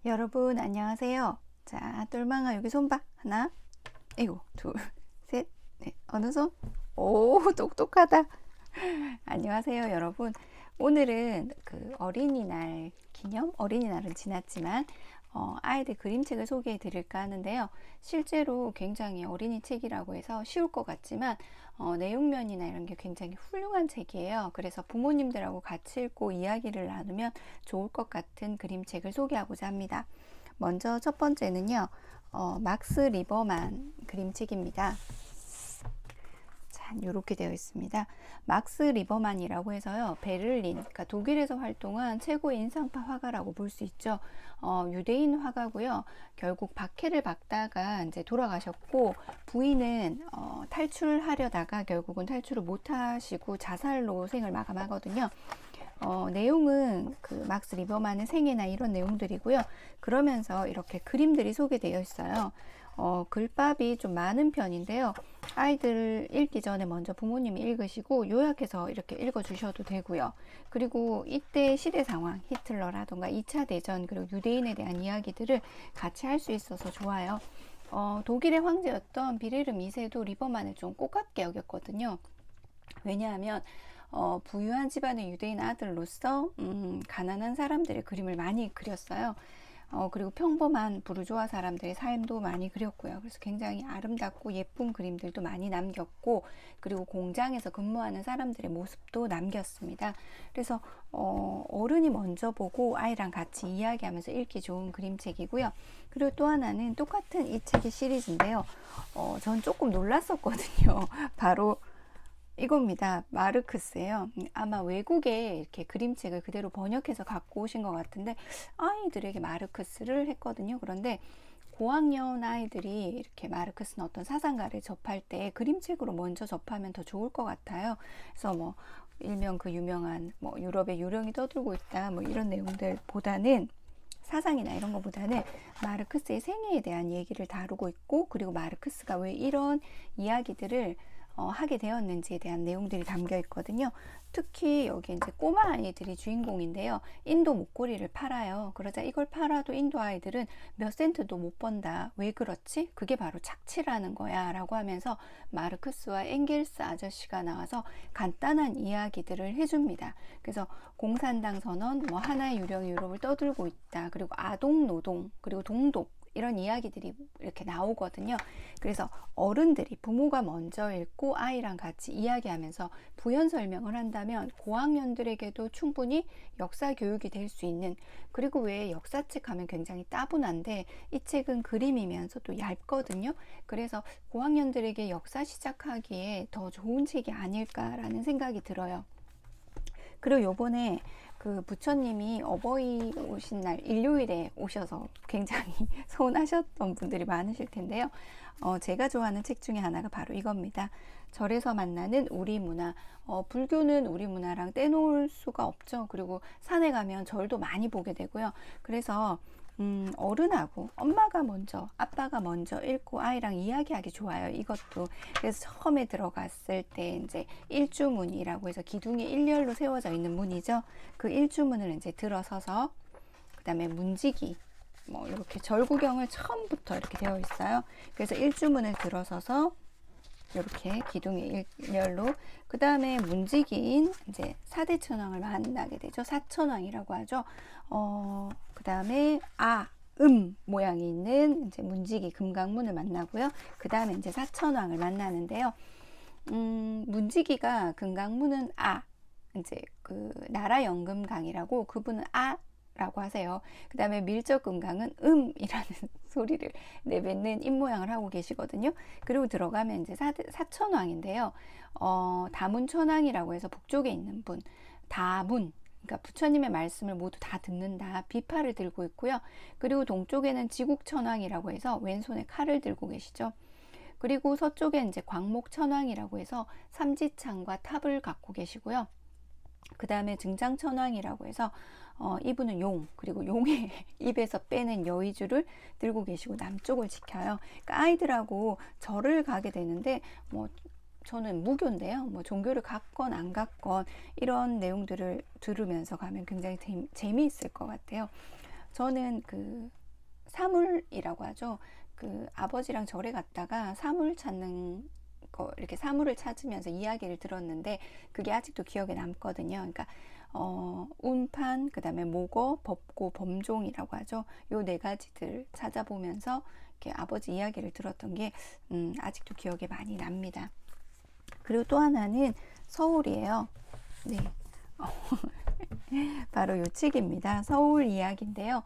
여러분 안녕하세요. 자, 똘망아 여기 손 봐. 하나, 이고 둘, 셋, 넷. 어느 손? 오, 똑똑하다. 안녕하세요, 여러분. 오늘은 그 어린이날 기념, 어린이날은 지났지만 아이들 그림책을 소개해 드릴까 하는데요. 실제로 굉장히 어린이 책이라고 해서 쉬울 것 같지만 내용면이나 이런 게 굉장히 훌륭한 책이에요. 그래서 부모님들하고 같이 읽고 이야기를 나누면 좋을 것 같은 그림책을 소개하고자 합니다. 먼저 첫 번째는요, 막스 리버만 그림책입니다. 이렇게 되어 있습니다. 막스 리버만이라고 해서요, 베를린, 그러니까 독일에서 활동한 최고의 인상파 화가라고 볼 수 있죠. 유대인 화가고요. 결국 박해를 받다가 이제 돌아가셨고, 부인은 탈출하려다가 결국은 탈출을 못하시고 자살로 생을 마감하거든요. 내용은 그 막스 리버만의 생애나 이런 내용들이고요. 그러면서 이렇게 그림들이 소개되어 있어요. 글밥이 좀 많은 편인데요. 아이들 읽기 전에 먼저 부모님이 읽으시고 요약해서 이렇게 읽어주셔도 되고요. 그리고 이때 시대 상황, 히틀러라던가 2차 대전 그리고 유대인에 대한 이야기들을 같이 할 수 있어서 좋아요. 독일의 황제였던 비레르 2세도 리버만을 좀 꼬깝게 여겼거든요. 왜냐하면 부유한 집안의 유대인 아들로서 가난한 사람들의 그림을 많이 그렸어요. 그리고 평범한 부르주아 사람들의 삶도 많이 그렸고요. 그래서 굉장히 아름답고 예쁜 그림들도 많이 남겼고, 그리고 공장에서 근무하는 사람들의 모습도 남겼습니다. 그래서 어른이 먼저 보고 아이랑 같이 이야기하면서 읽기 좋은 그림책이고요. 그리고 또 하나는 똑같은 이 책의 시리즈인데요. 전 조금 놀랐었거든요. 바로 이겁니다. 마르크스예요. 아마 외국에 이렇게 그림책을 그대로 번역해서 갖고 오신 것 같은데 아이들에게 마르크스를 했거든요. 그런데 고학년 아이들이 이렇게 마르크스는 어떤 사상가를 접할 때 그림책으로 먼저 접하면 더 좋을 것 같아요. 그래서 뭐 일명 그 유명한 뭐 유럽의 유령이 떠들고 있다 뭐 이런 내용들보다는 사상이나 이런 것보다는 마르크스의 생애에 대한 얘기를 다루고 있고, 그리고 마르크스가 왜 이런 이야기들을 하게 되었는지에 대한 내용들이 담겨 있거든요. 특히 여기 이제 꼬마 아이들이 주인공인데요. 인도 목걸이를 팔아요. 그러자 이걸 팔아도 인도 아이들은 몇 센트도 못 번다. 왜 그렇지? 그게 바로 착취라는 거야 라고 하면서 마르크스와 엥겔스 아저씨가 나와서 간단한 이야기들을 해줍니다. 그래서 공산당 선언, 뭐 하나의 유령이 유럽을 떠들고 있다. 그리고 아동 노동, 그리고 동독 이런 이야기들이 이렇게 나오거든요. 그래서 어른들이 부모가 먼저 읽고 아이랑 같이 이야기하면서 부연 설명을 한다면 고학년들에게도 충분히 역사 교육이 될 수 있는, 그리고 왜 역사책 하면 굉장히 따분한데 이 책은 그림이면서도 얇거든요. 그래서 고학년들에게 역사 시작하기에 더 좋은 책이 아닐까라는 생각이 들어요. 그리고 요번에 그 부처님이 어버이 오신 날 일요일에 오셔서 굉장히 서운하셨던 분들이 많으실 텐데요. 제가 좋아하는 책 중에 하나가 바로 이겁니다. 절에서 만나는 우리 문화. 불교는 우리 문화랑 떼놓을 수가 없죠. 그리고 산에 가면 절도 많이 보게 되고요. 그래서 어른하고 엄마가 먼저, 아빠가 먼저 읽고 아이랑 이야기하기 좋아요. 이것도. 그래서 처음에 들어갔을 때 이제 일주문이라고 해서 기둥이 일렬로 세워져 있는 문이죠. 그 일주문을 이제 들어서서, 그 다음에 문지기, 뭐 이렇게 절구경을 처음부터 이렇게 되어 있어요. 그래서 일주문을 들어서서 이렇게 기둥이 일렬로, 그 다음에 문지기인 이제 사대천왕을 만나게 되죠. 사천왕이라고 하죠. 그 다음에 모양이 있는 이제 문지기 금강문을 만나고요. 그 다음에 이제 사천왕을 만나는데요. 문지기가 금강문은 이제 그 나라연금강이라고 그분은 라고 하세요. 그 다음에 밀적금강은 이라는 소리를 내뱉는 입모양을 하고 계시거든요. 그리고 들어가면 이제 사천왕인데요. 다문천왕이라고 해서 북쪽에 있는 분, 다문, 그러니까 부처님의 말씀을 모두 다 듣는다. 비파를 들고 있고요. 그리고 동쪽에는 지국천왕이라고 해서 왼손에 칼을 들고 계시죠. 그리고 서쪽에 이제 광목천왕이라고 해서 삼지창과 탑을 갖고 계시고요. 그 다음에 증장천왕이라고 해서 이분은 용, 그리고 용의 입에서 빼는 여의주를 들고 계시고 남쪽을 지켜요. 그러니까 아이들하고 절을 가게 되는데 뭐 저는 무교인데요. 뭐 종교를 갖건 안 갖건 이런 내용들을 들으면서 가면 굉장히 재미있을 것 같아요. 저는 그 사물이라고 하죠. 그 아버지랑 절에 갔다가 사물 찾는 거, 이렇게 사물을 찾으면서 이야기를 들었는데 그게 아직도 기억에 남거든요. 그러니까 운판, 그 다음에 모거, 법고, 범종이라고 하죠. 요 네 가지들 찾아보면서 이렇게 아버지 이야기를 들었던 게 아직도 기억에 많이 납니다. 그리고 또 하나는 서울이에요. 네. 바로 요 책입니다. 서울 이야기인데요.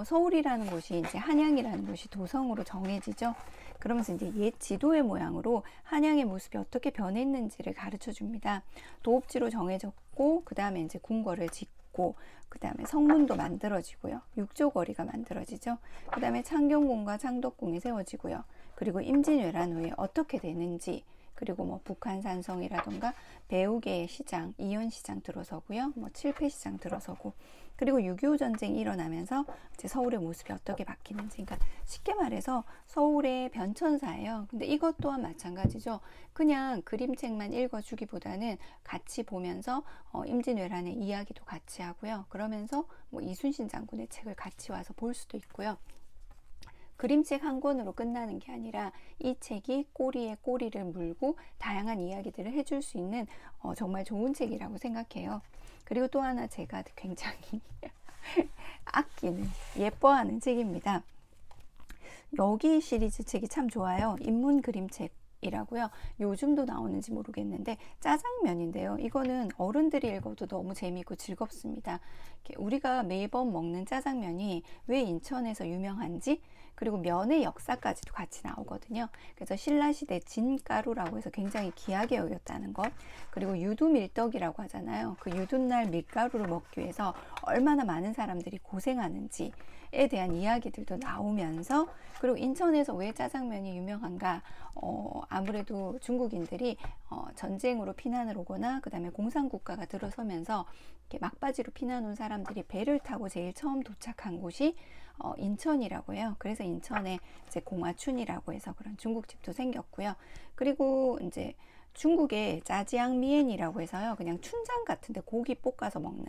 서울이라는 곳이 이제 한양이라는 곳이 도성으로 정해지죠. 그러면서 이제 옛 지도의 모양으로 한양의 모습이 어떻게 변했는지를 가르쳐 줍니다. 도읍지로 정해졌고, 그 다음에 이제 궁궐을 짓고, 그 다음에 성문도 만들어지고요. 육조거리가 만들어지죠. 그 다음에 창경궁과 창덕궁이 세워지고요. 그리고 임진왜란 후에 어떻게 되는지, 그리고 뭐 북한산성이라던가 배우계의 시장, 이현시장 들어서고요. 뭐 칠패시장 들어서고, 그리고 6.25 전쟁이 일어나면서 이제 서울의 모습이 어떻게 바뀌는지, 그러니까 쉽게 말해서 서울의 변천사예요. 근데 이것 또한 마찬가지죠. 그냥 그림책만 읽어주기보다는 같이 보면서 임진왜란의 이야기도 같이 하고요. 그러면서 뭐 이순신 장군의 책을 같이 와서 볼 수도 있고요. 그림책 한 권으로 끝나는 게 아니라 이 책이 꼬리에 꼬리를 물고 다양한 이야기들을 해줄 수 있는 정말 좋은 책이라고 생각해요. 그리고 또 하나 제가 굉장히 아끼는, 예뻐하는 책입니다. 여기 시리즈 책이 참 좋아요. 인문 그림책 이라고요. 요즘도 나오는지 모르겠는데 짜장면인데요. 이거는 어른들이 읽어도 너무 재미있고 즐겁습니다. 우리가 매번 먹는 짜장면이 왜 인천에서 유명한지, 그리고 면의 역사까지도 같이 나오거든요. 그래서 신라시대 진가루라고 해서 굉장히 귀하게 여겼다는 것, 그리고 유두밀떡이라고 하잖아요. 그 유둔날 밀가루를 먹기 위해서 얼마나 많은 사람들이 고생하는지에 대한 이야기들도 나오면서, 그리고 인천에서 왜 짜장면이 유명한가, 아무래도 중국인들이 전쟁으로 피난을 오거나 그 다음에 공산국가가 들어서면서 이렇게 막바지로 피난 온 사람들이 배를 타고 제일 처음 도착한 곳이 인천이라고 해요. 그래서 인천에 이제 공화춘이라고 해서 그런 중국집도 생겼고요. 그리고 이제 중국의 짜지앙미엔이라고 해서요, 그냥 춘장 같은데 고기 볶아서 먹는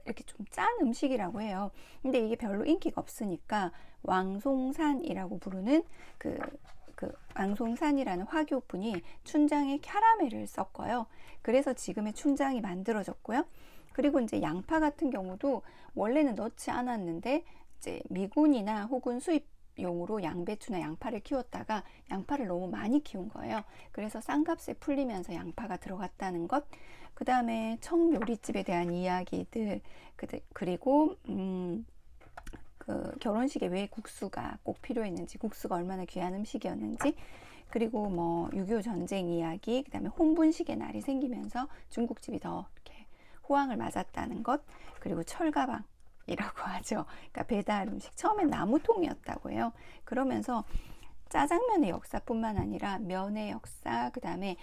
이렇게 좀 짠 음식이라고 해요. 근데 이게 별로 인기가 없으니까 왕송산이라고 부르는 그 왕송산이라는 화교분이 춘장에 캐러멜을 섞어요. 그래서 지금의 춘장이 만들어졌고요. 그리고 이제 양파 같은 경우도 원래는 넣지 않았는데 이제 미군이나 혹은 수입용으로 양배추나 양파를 키웠다가 양파를 너무 많이 키운 거예요. 그래서 싼값에 풀리면서 양파가 들어갔다는 것. 그 다음에 청요리집에 대한 이야기들, 그리고 그 결혼식에 왜 국수가 꼭 필요했는지, 국수가 얼마나 귀한 음식이었는지, 그리고 뭐 6.25 전쟁 이야기, 그 다음에 혼분식의 날이 생기면서 중국집이 더 이렇게 호황을 맞았다는 것, 그리고 철가방이라고 하죠. 그러니까 배달 음식, 처음엔 나무통이었다고 해요. 그러면서 짜장면의 역사뿐만 아니라 면의 역사, 그 다음에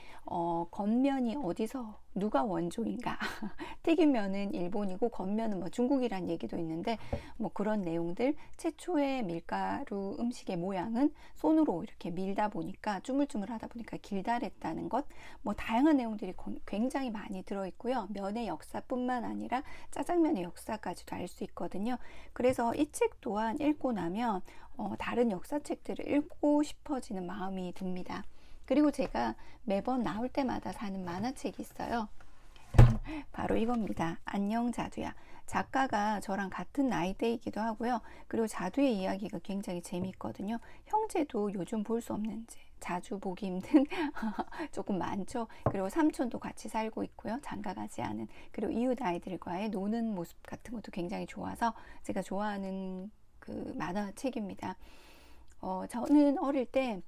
건면이 어디서 누가 원조인가, 튀김면은 일본이고 건면은 뭐 중국이란 얘기도 있는데 뭐 그런 내용들, 최초의 밀가루 음식의 모양은 손으로 이렇게 밀다 보니까 쭈물쭈물하다 보니까 길다랬다는 것, 뭐 다양한 내용들이 굉장히 많이 들어있고요. 면의 역사뿐만 아니라 짜장면의 역사까지도 알 수 있거든요. 그래서 이 책 또한 읽고 나면 다른 역사책들을 읽고 싶어지는 마음이 듭니다. 그리고 제가 매번 나올 때마다 사는 만화책이 있어요. 바로 이겁니다. 안녕 자두야. 작가가 저랑 같은 나이대이기도 하고요. 그리고 자두의 이야기가 굉장히 재미있거든요. 형제도 요즘 볼 수 없는, 자주 보기 힘든 조금 많죠. 그리고 삼촌도 같이 살고 있고요. 장가가지 않은. 그리고 이웃 아이들과의 노는 모습 같은 것도 굉장히 좋아서 제가 좋아하는 그 만화책입니다. 저는 어릴 때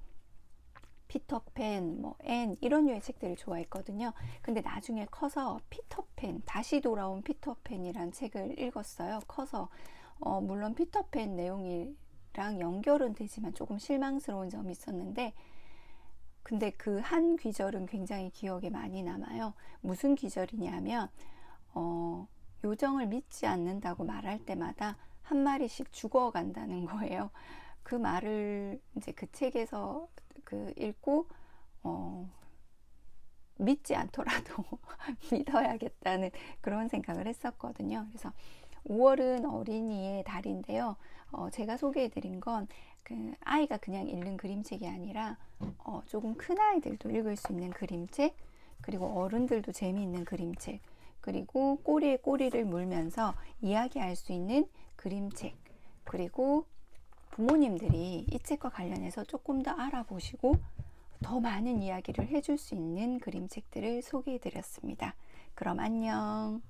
피터팬, 뭐 앤 이런 류의 책들을 좋아했거든요. 근데 나중에 커서 피터팬, 다시 돌아온 피터팬이란 책을 읽었어요. 커서 물론 피터팬 내용이랑 연결은 되지만 조금 실망스러운 점이 있었는데, 근데 그 한 귀절은 굉장히 기억에 많이 남아요. 무슨 귀절이냐면 요정을 믿지 않는다고 말할 때마다 한 마리씩 죽어간다는 거예요. 그 말을 이제 그 책에서 읽고 믿지 않더라도 믿어야겠다는 그런 생각을 했었거든요. 그래서 5월은 어린이의 달인데요. 제가 소개해드린 건 그 아이가 그냥 읽는 그림책이 아니라 조금 큰 아이들도 읽을 수 있는 그림책, 그리고 어른들도 재미있는 그림책, 그리고 꼬리에 꼬리를 물면서 이야기할 수 있는 그림책, 그리고 부모님들이 이 책과 관련해서 조금 더 알아보시고 더 많은 이야기를 해줄 수 있는 그림책들을 소개해 드렸습니다. 그럼 안녕.